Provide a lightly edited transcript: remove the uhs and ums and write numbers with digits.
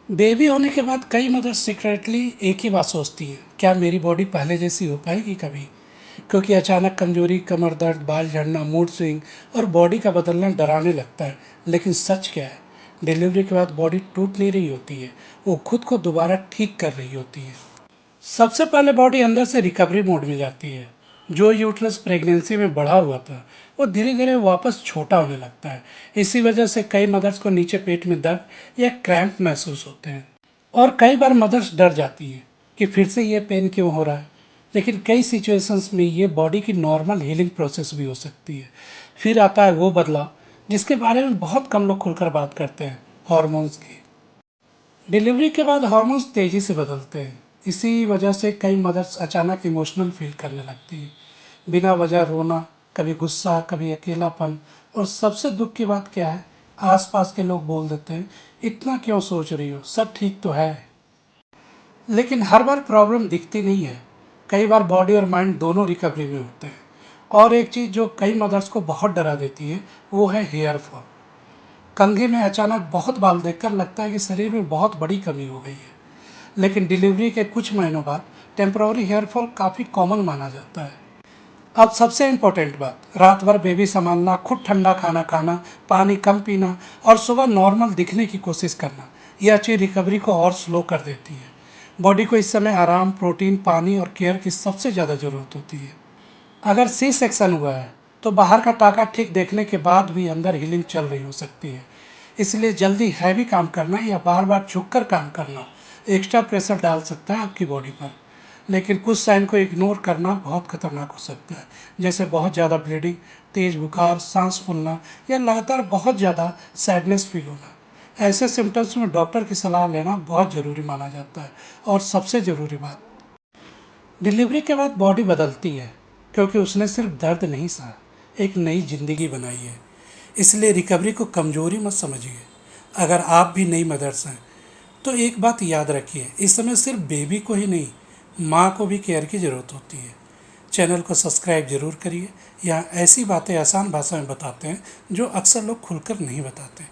Baby होने के बाद कई मदर्स सीक्रेटली एक ही बात सोचती हैं, क्या मेरी बॉडी पहले जैसी हो पाएगी कभी। क्योंकि अचानक कमजोरी, कमर दर्द, बाल झड़ना, मूड स्विंग और बॉडी का बदलना डराने लगता है। लेकिन सच क्या है, डिलीवरी के बाद बॉडी टूट नहीं रही होती है, वो खुद को दोबारा ठीक कर रही होती है। सबसे पहले बॉडी अंदर से रिकवरी मोड में जाती है। जो यूट्रस प्रेगनेंसी में बढ़ा हुआ था वो धीरे धीरे वापस छोटा होने लगता है। इसी वजह से कई मदर्स को नीचे पेट में दर्द या क्रैम्प महसूस होते हैं। और कई बार मदर्स डर जाती हैं कि फिर से ये पेन क्यों हो रहा है। लेकिन कई सिचुएशंस में ये बॉडी की नॉर्मल हीलिंग प्रोसेस भी हो सकती है। फिर आता है वो बदलाव जिसके बारे में बहुत कम लोग खुलकर बात करते हैं, हॉर्मोन्स की। डिलीवरी के बाद हार्मोन्स तेज़ी से बदलते हैं। इसी वजह से कई मदर्स अचानक इमोशनल फील करने लगती हैं। बिना वजह रोना, कभी गुस्सा, कभी अकेलापन। और सबसे दुख की बात क्या है, आसपास के लोग बोल देते हैं, इतना क्यों सोच रही हो, सब ठीक तो है। लेकिन हर बार प्रॉब्लम दिखती नहीं है। कई बार बॉडी और माइंड दोनों रिकवरी में होते हैं। और एक चीज़ जो कई मदर्स को बहुत डरा देती है वो है हेयर फॉल। कंघी में अचानक बहुत बाल देखकर लगता है कि शरीर में बहुत बड़ी कमी हो गई है। लेकिन डिलीवरी के कुछ महीनों बाद टेम्पररी हेयर फॉल काफ़ी कॉमन माना जाता है। अब सबसे इम्पोर्टेंट बात, रात भर बेबी संभालना, खुद ठंडा खाना खाना, पानी कम पीना और सुबह नॉर्मल दिखने की कोशिश करना, यह चीज़ रिकवरी को और स्लो कर देती है। बॉडी को इस समय आराम, प्रोटीन, पानी और केयर की सबसे ज़्यादा ज़रूरत होती है। अगर सी सेक्शन हुआ है तो बाहर का टाका ठीक देखने के बाद भी अंदर हीलिंग चल रही हो सकती है। इसलिए जल्दी हैवी काम करना या बार बार झुककर काम करना एक्स्ट्रा प्रेशर डाल सकता है आपकी बॉडी पर। लेकिन कुछ साइन को इग्नोर करना बहुत खतरनाक हो सकता है, जैसे बहुत ज़्यादा ब्लीडिंग, तेज बुखार, सांस फूलना या लगातार बहुत ज़्यादा सैडनेस फील होना। ऐसे सिम्टम्स में डॉक्टर की सलाह लेना बहुत ज़रूरी माना जाता है। और सबसे ज़रूरी बात, डिलीवरी के बाद बॉडी बदलती है, क्योंकि उसने सिर्फ दर्द नहीं सहा, एक नई जिंदगी बनाई है। इसलिए रिकवरी को कमजोरी मत समझिए। अगर आप भी नई मदर्स हैं तो एक बात याद रखिए, इस समय सिर्फ बेबी को ही नहीं, माँ को भी केयर की ज़रूरत होती है। चैनल को सब्सक्राइब जरूर करिए। यहाँ ऐसी बातें आसान भाषा में बताते हैं जो अक्सर लोग खुलकर नहीं बताते।